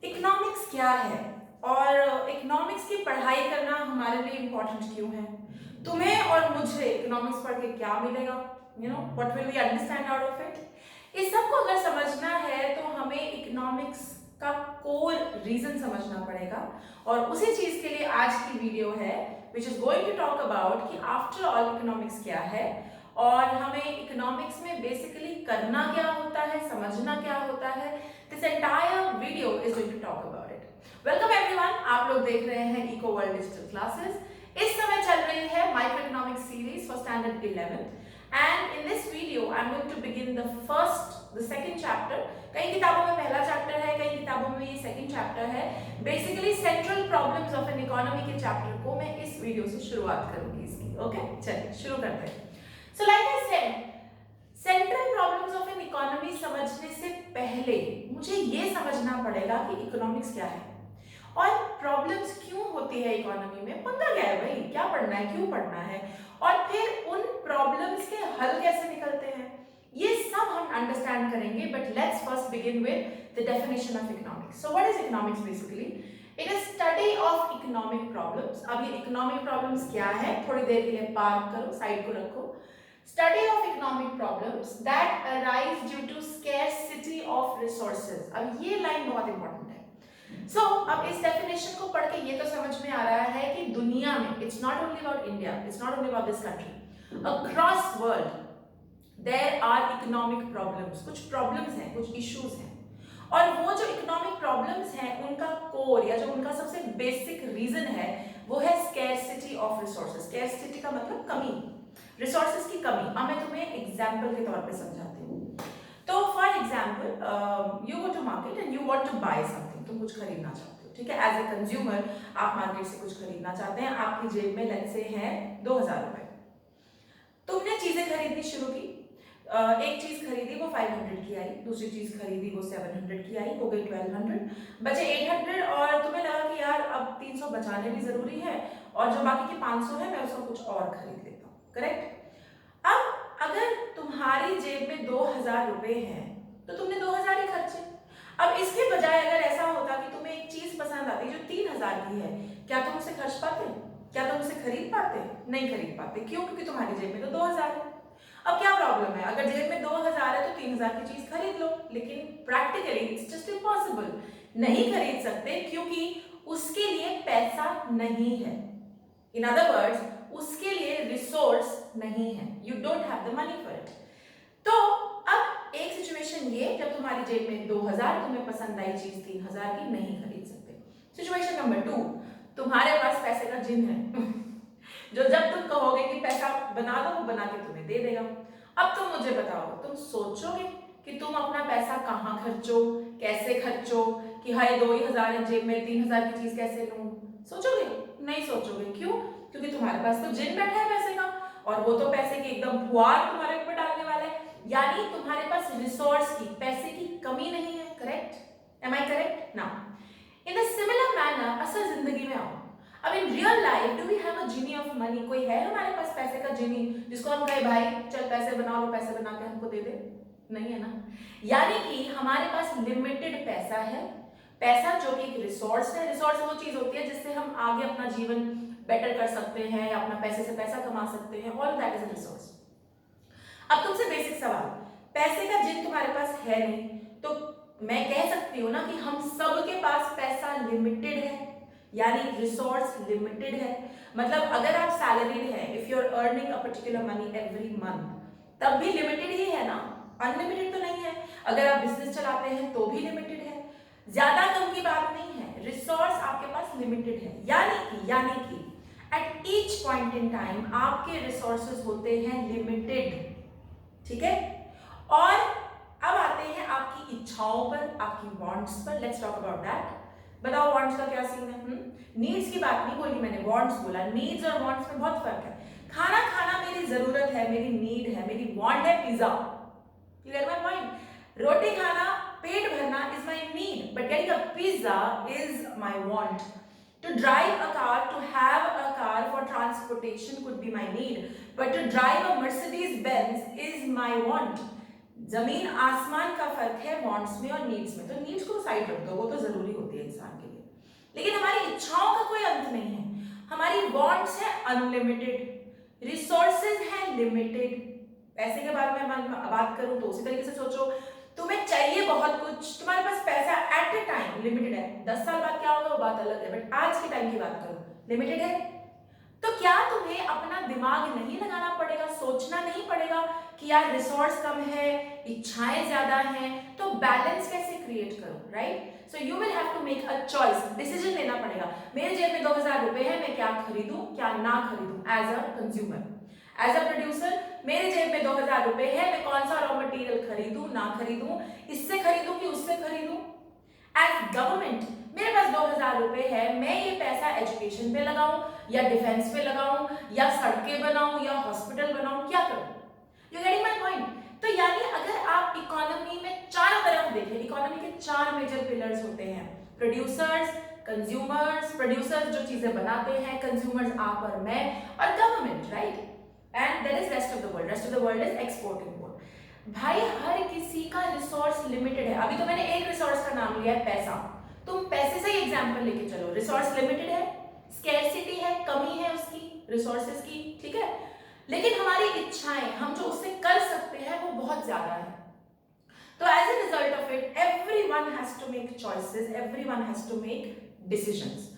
Economics क्या है और इकोनॉमिक्स की पढ़ाई करना हमारे लिए इम्पोर्टेंट क्यों है? तुम्हें और मुझे इकोनॉमिक्स पढ़ के क्या मिलेगा? What will we understand out of it? इस सब को अगर समझना है तो हमें इकोनॉमिक्स का कोर रीजन समझना पड़ेगा और उसी चीज के लिए आज की वीडियो है which is going to talk about कि आफ्टर ऑल इकोनॉमिक्स क्या है और हमें इकोनॉमिक्स में बेसिकली करना क्या होता है, समझना क्या होता है। This entire video is going to talk about it. Welcome everyone, आप लोग देख रहे हैं इको वर्ल्ड डिजिटल क्लासेस। इस समय चल रही है micro economics series for standard 11th and in this video I am going to begin the second chapter. कई किताबों में पहला चैप्टर है, कई किताबों में ये सेकंड चैप्टर है। Basically central problems of an economy के चैप्टर को मैं इस वीडियो से शुरुआत करूंगी इसकी। ओके, चलिए शुरू करते हैं। So like I said, central problems of an economy समझने से पहले मुझे ये समझना पड़ेगा कि इकोनॉमिक्स क्या है और प्रॉब्लम्स क्यों होती है इकोनॉमी में। पंगा क्या है भाई, क्या पढ़ना है, क्यों पढ़ना है और फिर उन प्रॉब्लम्स के हल कैसे निकलते हैं, ये सब हम अंडरस्टैंड करेंगे। But let's first begin with the definition of economics. So what is economics? Basically it is study of economic problems. अब ये इकोनॉमिक प्रॉब्लम्स क्या है, थोड़ी देर के लिए पार्क करो, साइड को रखो। Study of economic problems that arise due to scarcity of resources। अब ये लाइन बहुत इंपॉर्टेंट है। अब इस डेफिनेशन को पढ़ के ये तो समझ में आ रहा है कि दुनिया में it's not only about India, it's not only about this country, across world there are economic problems. कुछ प्रॉब्लम्स हैं, कुछ इश्यूज हैं और वो जो इकोनॉमिक प्रॉब्लम्स हैं उनका कोर या जो उनका सबसे बेसिक रीजन है वो है स्कैरसिटी ऑफ रिसोर्सेज। स्कैरसिटी का मतलब कमी, रिसोर्सेज की कमी। अब मैं तुम्हें एग्जाम्पल के तौर पे समझाती हूँ। तो for example you go to market and you want to buy something. तुम कुछ खरीदना चाहते हो, ठीक है। एज ए कंज्यूमर आप मार्केट से कुछ खरीदना चाहते हैं, आपकी जेब में लेट्स से है 2000 रुपए। तुमने चीजें खरीदनी शुरू की। एक चीज खरीदी वो 500 की आई, दूसरी चीज खरीदी वो 700 की आई, हो गई 1200, बचे 800 और तुम्हें लगा कि यार अब 300 बचाने भी जरूरी है और जो बाकी के 500 है मैं उसको कुछ और खरीद लेता हूँ। करेक्ट। अब अगर तुम्हारी जेब में 2000 रुपए हैं तो तुमने 2000 ही खर्चे। अब इसके बजाय अगर ऐसा होता कि तुम्हें एक चीज पसंद आती जो 3000 की है, क्या तुम उसे खर्च पाते? क्या तुम उसे खरीद पाते? नहीं खरीद पाते। क्यों? क्योंकि तुम्हारी जेब में तो 2000 है। अब क्या प्रॉब्लम है, अगर जेब में 2000 है तो 3000 की चीज खरीद लो, लेकिन प्रैक्टिकली इट्स जस्ट इम्पॉसिबल। नहीं खरीद सकते क्योंकि उसके लिए पैसा नहीं है। इन अदर वर्ड्स, उसके लिए रिसोर्स नहीं है। You don't have the money for it. तो अब एक सिचुएशन ये, जब तुम्हारी जेब में 2000, तुम्हें पसंद आई चीज 3000 की, नहीं खरीद सकते। सिचुएशन नंबर 2, तुम्हारे पास पैसे का जिन है जो जब तुम कहोगे कि पैसा बना दो वो बना के तुम्हें दे देगा। अब तुम मुझे बताओ, तुम सोचोगे कि तुम अपना पैसा कहाँ खर्चो, कैसे खर्चो, कि हाय 2000 है जेब में, 3000 की चीज कैसे लूं? सोचोगे? नहीं सोचोगे। क्यों? क्योंकि तुम्हारे पास तो जिन बैठा है पैसे का और वो तो पैसे की एकदम फुहार तुम्हारे ऊपर डालने वाला है। यानी तुम्हारे पास रिसोर्स की, पैसे की कमी नहीं है। Correct? Am I correct? Now in a similar manner असल जिंदगी में आओ। अब in real life do we have a genie of money? कोई है हमारे पास पैसे का जिनी जिसको हम कहे भाई चल पैसे बनाओ, वो पैसे बना के हमको दे दे? नहीं है ना। यानी कि हमारे पास लिमिटेड पैसा है। पैसा जो कि एक रिसोर्स है। रिसोर्स वो चीज होती है जिससे हम आगे अपना जीवन बेटर कर सकते हैं या अपना पैसे से पैसा कमा सकते हैं। All that is a resource. अब तुमसे बेसिक सवाल, पैसे का जिन तुम्हारे पास है नहीं तो मैं कह सकती हूँ ना कि हम सबके पास पैसा लिमिटेड है, यानी रिसोर्स लिमिटेड है। मतलब अगर आप सैलरीड है, if you are earning a particular money every month, तब भी लिमिटेड ही है ना, अनलिमिटेड तो नहीं है। अगर आप बिजनेस चलाते हैं तो भी लिमिटेड है। ज्यादा कम की बात नहीं है, रिसोर्स आपके पास लिमिटेड है। यानी कि at each point in time आपके रिसोर्सेज होते हैं लिमिटेड, ठीक है। और अब आते हैं आपकी इच्छाओं पर, आपकी वांट्स पर। Let's talk about that. बताओ वांट्स का क्या सीन है? नीड्स की बात नहीं बोली मैंने, वांट्स बोला। नीड्स और वांट्स में बहुत फर्क है। खाना खाना मेरी जरूरत है, मेरी नीड है, मेरी वांट है पिज्जा। Clear my point? रोटी खाना, पेट भरना is my need, but getting a pizza is my want. To drive a car, to have a car for transportation could be my need, but to drive a Mercedes Benz is my want. जमीन आसमान का फर्क है wants में और needs में। तो needs को साइड रख दो, वो तो जरूरी होती है इंसान के लिए, लेकिन हमारी इच्छाओं का कोई अंत नहीं है। हमारी वांट्स है अनलिमिटेड, रिसोर्सेज है लिमिटेड। पैसे के बारे में बात करूं तो उसी तरीके से सोचो, तुम्हें चाहिए बहुत कुछ, तुम्हारे पास पैसा एट ए टाइम लिमिटेड है, 10 साल बाद क्या होगा वो बात अलग है, बट आज के टाइम की बात करो लिमिटेड है। तो क्या तुम्हें अपना दिमाग नहीं लगाना पड़ेगा, सोचना नहीं पड़ेगा कि यार रिसोर्स कम है, इच्छाएं ज्यादा हैं, तो बैलेंस कैसे क्रिएट करो, right? So you will have to make a choice, decision लेना पड़ेगा। मेरे जेब में 2000 रुपए है, मैं क्या खरीदूं क्या ना खरीदूं as a consumer. As a producer मेरे जेब में 2000 रुपए है, मैं कौन सा रॉ मटेरियल खरीदूं ना खरीदूं, इससे खरीदूं कि उससे खरीदूं। एज गवर्नमेंट मेरे पास 2000 रुपए है, मैं ये पैसा एजुकेशन पे लगाऊं या डिफेंस पे लगाऊं या सड़कें बनाऊं या हॉस्पिटल बनाऊं, क्या करूं? You getting my point? तो यानी अगर आप इकोनॉमी में चारों तरफ देखें, इकोनॉमी के 4 मेजर पिलर्स होते हैं, प्रोड्यूसर्स, कंज्यूमर्स, प्रोड्यूसर्स जो चीजें बनाते हैं, कंज्यूमर्स आप और मैं, और government, right? And there is rest of the world. Rest of the world is export import. भाई हर किसी का रिसोर्स लिमिटेड है। अभी तो मैंने एक रिसोर्स का नाम लिया है पैसा, तुम पैसे से ही एग्जांपल लेके चलो। रिसोर्स लिमिटेड है, स्कैरसिटी है, कमी है उसकी रिसोर्सेज की, ठीक है, लेकिन हमारी इच्छाएं, हम जो उससे कर सकते हैं वो बहुत ज्यादा है। तो as a result of it everyone has to make choices, everyone has to make decisions.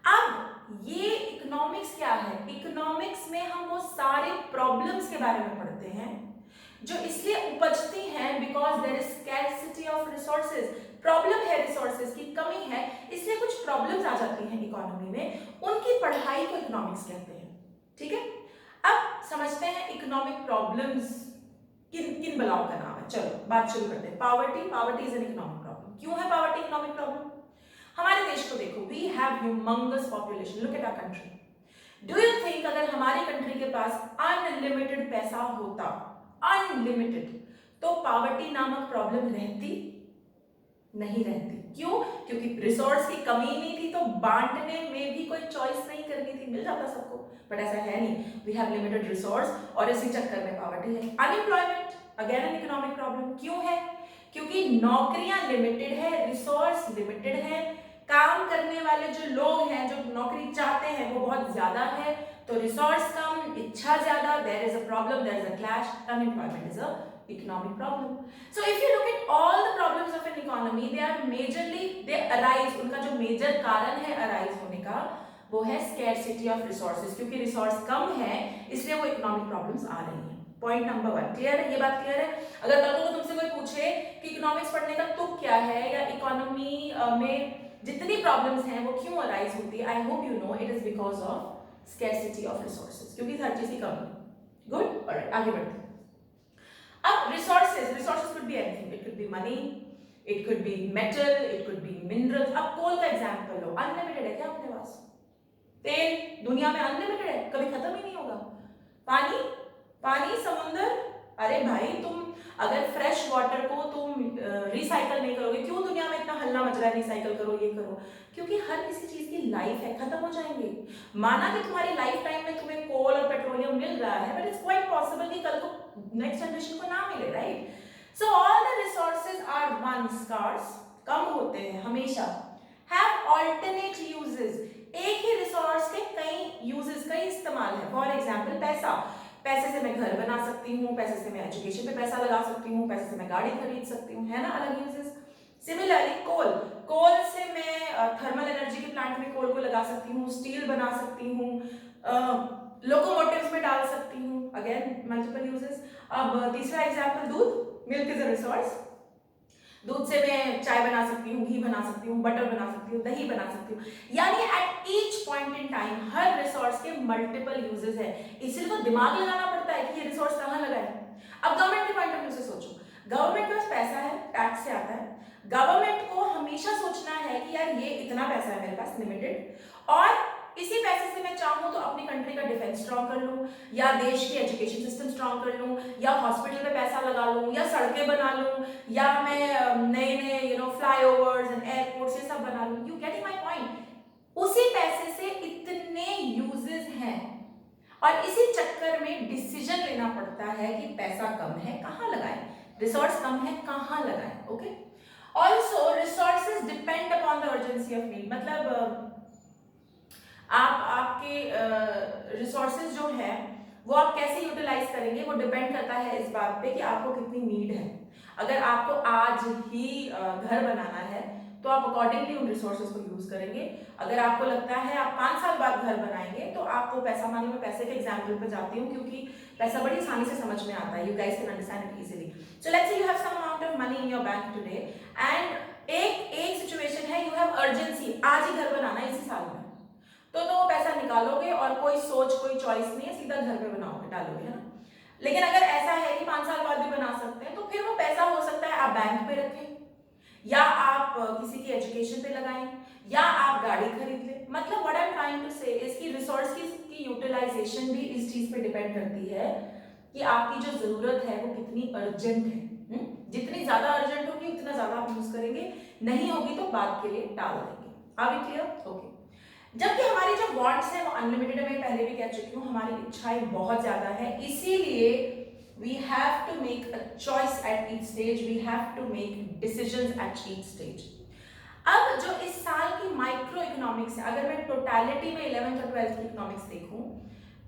अब ये इकोनॉमिक्स क्या है? इकोनॉमिक्स में हम वो सारे प्रॉब्लम्स के बारे में पढ़ते हैं जो इसलिए उपजती हैं because there is scarcity of resources. Problem है, रिसोर्सेज की कमी है, इसलिए कुछ प्रॉब्लम्स आ जाती हैं इकोनॉमी में, उनकी पढ़ाई को इकोनॉमिक्स कहते हैं, ठीक है? अब समझते हैं इकोनॉमिक प्रॉब्लम्स किन किन बलाओं का नाम है। चलो बात शुरू करते हैं। Poverty, poverty is an economic problem. क्यों है पावर्टी इकोनॉमिक प्रॉब्लम? हमारे देश को देखो, we have humongous population, look at our country. Do you think अगर हमारी कंट्री के पास अनलिमिटेड पैसा होता, अनलिमिटेड, तो पावर्टी नामक प्रॉब्लम रहती? नहीं रहती। क्यों? क्योंकि रिसोर्स की कमी नहीं थी, तो बांटने में भी कोई चॉइस नहीं करनी थी, मिल जाता सबको, बट ऐसा है नहीं। वी हैव लिमिटेड रिसोर्स और इसी चक्कर में पावर्टी है। Unemployment again an economic problem. क्यों है? क्योंकि नौकरियां लिमिटेड है, रिसोर्स लिमिटेड है, काम करने वाले जो लोग हैं, जो नौकरी चाहते हैं, वो बहुत ज्यादा है, तो रिसोर्स कम, इच्छा ज्यादा, there is a problem, there is a clash, unemployment is a economic problem. So if you look at all the problems of an economy, they are majorly, they arise, उनका जो मेजर कारण है arise होने का वो है scarcity of resources, क्योंकि resource कम है इसलिए वो इकोनॉमिक प्रॉब्लम्स आ रही हैं। पॉइंट नंबर 1 क्लियर है? ये बात क्लियर है? अगर कल को तुमसे कोई पूछे कि इकोनॉमिक्स पढ़ने का तुक क्या है या इकोनॉमी में जितनी प्रॉब्लम्स हैं वो क्यों अराइज होती है, I hope you know it is because of scarcity of resources, क्योंकि हर चीज की कमी। गुड, ऑलराइट, आगे बढ़ते हैं। अब resources, resources could be anything, it could be money, it could be metal, it could be minerals. अब कोल का एग्जांपल लो, अनलिमिटेड है क्या अपने पास? तेल दुनिया में अनलिमिटेड है, कभी खत्म ही नहीं होगा। पानी, पानी समुद्र, अरे भाई तुम अगर फ्रेश वाटर को तुम रिसाइकल नहीं करोगे, क्यों दुनिया में इतना हल्ला मच रहा है रिसाइकल करो ये करो? क्योंकि हर किसी चीज की लाइफ है, खत्म हो जाएंगे। माना कि तुम्हारी लाइफ टाइम में तुम्हें कोल और पेट्रोलियम मिल रहा है, बट इट्स क्वाइट पॉसिबल कि कल को नेक्स्ट जनरेशन को ना मिले, right? So all the resources are one scarce, कम होते हैं हमेशा, हैव ऑल्टरनेट यूजेस, एक ही रिसोर्स के कई यूजेस, कई इस्तेमाल है। फॉर एग्जांपल पैसा, पैसे से मैं घर बना सकती हूँ, पैसे से मैं एजुकेशन पे पैसा लगा सकती हूँ, पैसे से मैं गाड़ी खरीद सकती हूँ, है ना, अलग यूजेस। सिमिलरली कोल, कोल से मैं थर्मल एनर्जी के प्लांट में कोल को लगा सकती हूँ, स्टील बना सकती हूँ, लोकोमोटिव्स में डाल सकती हूँ, अगेन मल्टीपल यूजेस। अब तीसरा एग्जांपल दूध, मिल्क इज अ रिसोर्स, दूध से मैं चाय बना सकती हूँ, घी बना सकती हूँ, बटर बना सकती हूँ, दही बना सकती हूँ। यानी at each point in time her resource के मल्टीपल यूजेस है, इसलिए तो दिमाग लगाना पड़ता है कि ये रिसोर्स कहाँ लगाए। अब गवर्नमेंट के पॉइंट ऑफ व्यू से सोचो, गवर्नमेंट के पास पैसा है, टैक्स से आता है, गवर्नमेंट को हमेशा सोचना है कि यार ये इतना पैसा है मेरे पास लिमिटेड, और इसी पैसे से मैं चाहूँ तो अपनी कंट्री का डिफेंस स्ट्रॉन्ग कर लूँ, या देश की एजुकेशन सिस्टम स्ट्रॉन्ग कर लूँ, या हॉस्पिटल में पैसा लगा लूँ, या सड़कें बना लूँ, या मैं नए नए फ्लाईओवर्स एंड एयरपोर्ट्स ये सब बना लूँ। You getting my point? उसी पैसे से इतने यूजेस हैं और इसी चक्कर में डिसीजन लेना पड़ता है कि पैसा कम है कहाँ लगाएं। रिसोर्स कम है, कहाँ लगाएं, okay. Also resources depend upon the urgency of need, मतलब आपके रिसोर्सेज जो है वो आप कैसे यूटिलाइज करेंगे वो डिपेंड करता है इस बात पे कि आपको कितनी नीड है। अगर आपको आज ही घर बनाना है तो आप अकॉर्डिंगली उन रिसोर्सेज को यूज करेंगे। अगर आपको लगता है आप 5 साल बाद घर बनाएंगे तो आपको पैसा, मान लो मैं पैसे के एग्जाम्पल पे जाती हूँ क्योंकि पैसा बड़ी आसानी से समझ में आता है, you guys can understand it easily. So let's say you have some amount of money in your bank today and एक सिचुएशन है, यू हैव अर्जेंसी, आज ही घर बनाना है इसी साल में, तो वो पैसा निकालोगे और कोई सोच कोई चॉइस नहीं है, सीधा घर पे बनाओगे, डालोगे, है ना। लेकिन अगर ऐसा है कि 5 साल बाद भी बना सकते हैं तो फिर वो पैसा हो सकता है आप बैंक पे रखें या आप किसी की एजुकेशन पे लगाएं या आप गाड़ी खरीद लें। मतलब what I am trying to say is कि रिसोर्सेज की यूटिलाइजेशन भी इस चीज पे डिपेंड करती है कि आपकी जो जरूरत है वो कितनी अर्जेंट है। जितनी ज्यादा अर्जेंट होगी उतना ज्यादा आप यूज करेंगे, नहीं होगी तो बाद के लिए टाल देंगे। Are we clear? ओके। जबकि हमारी जो वांट्स है वो अनलिमिटेड है, मैं पहले भी कह चुकी हूँ, हमारी इच्छाएं बहुत ज्यादा है, इसीलिए we have to make a choice at each stage, we have to make decisions at each stage। अब जो इस साल की माइक्रो इकोनॉमिक्स है, अगर मैं टोटलिटी में 11th और 12th की इकोनॉमिक्स देखूं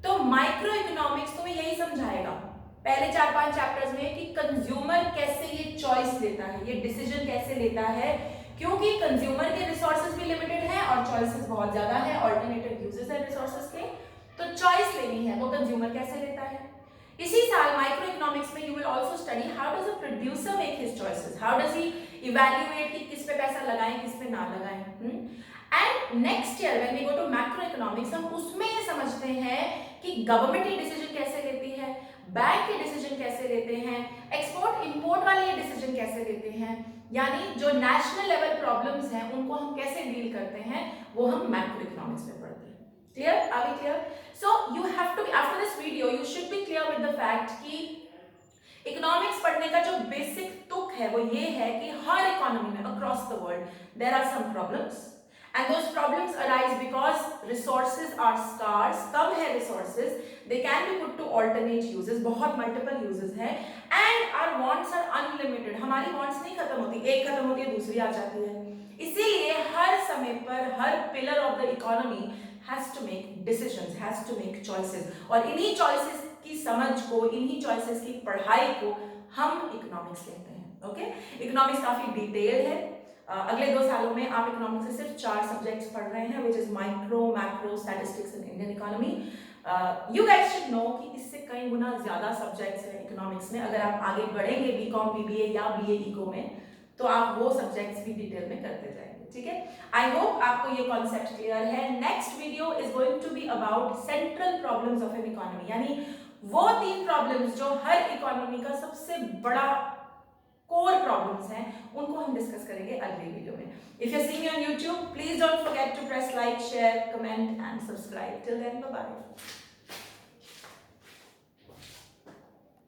तो माइक्रो इकोनॉमिक्स तुम्हें यही समझाएगा पहले 4-5 चैप्टर्स में कि कंज्यूमर कैसे ये चॉइस लेता है, ये डिसीजन कैसे लेता है, क्योंकि कंज्यूमर के रिसोर्सेज भी लिमिटेड है और चॉइसेस बहुत ज्यादा है, ऑल्टरनेटिव यूजेस है रिसोर्सेज के, तो चॉइस लेनी है वो कंज्यूमर कैसे लेता है। इसी साल माइक्रो इकोनॉमिक्स में you will also study how does a producer make his choices, how does he evaluate कि किस पे पैसा लगाएं किस पे ना लगाएं। And next year when we go to macro economics हम उसमें ये समझते हैं कि गवर्नमेंट ये डिसीजन कैसे लेती है, बैंक के डिसीजन कैसे लेते हैं, एक्सपोर्ट इंपोर्ट वाले ये डिसीजन कैसे लेते हैं, यानी जो नेशनल लेवल प्रॉब्लम्स हैं उनको हम कैसे डील करते हैं वो हम मैक्रो इकोनॉमिक्स में पढ़ते हैं। Clear? Are we clear? So you have to be, after this video you should be clear with the fact कि इकोनॉमिक्स पढ़ने का जो बेसिक तुक है वो ये है कि हर इकोनॉमी में across the world there are some problems and those problems arise because resources are scarce, कम है resources, they can be put to alternate uses, बहुत multiple uses हैं, and our wants are unlimited, हमारी wants नहीं खत्म होती, एक खत्म होती है दूसरी आ जाती है, इसीलिए हर समय पर हर pillar of the economy has to make decisions, has to make choices, और इन्हीं choices की समझ को, इन्हीं choices की पढ़ाई को हम economics कहते हैं। ओके, इकोनॉमिक्स काफी डिटेल है। अगले 2 सालों में आप इकोनॉमिक्स से सिर्फ 4 सब्जेक्ट्स पढ़ रहे हैं, which is micro, macro, statistics and Indian economy. You guys should know कि इससे कई गुना ज्यादा सब्जेक्ट्स हैं इकोनॉमिक्स में। अगर आप आगे बढ़ेंगे बीकॉम, बीबीए या बीए इको में तो आप वो सब्जेक्ट्स भी डिटेल में करते जाएंगे, ठीक है। आई होप आपको ये कॉन्सेप्ट क्लियर है। Next video is going to be about central problems of an economy, यानी वो 3 प्रॉब्लम्स जो हर इकोनॉमी का सबसे बड़ा कोर प्रॉब्लम्स हैं, उनको हम डिस्कस करेंगे अगली वीडियो में। If you see me on YouTube, please don't forget to press like, share, comment and subscribe. Till then, bye bye.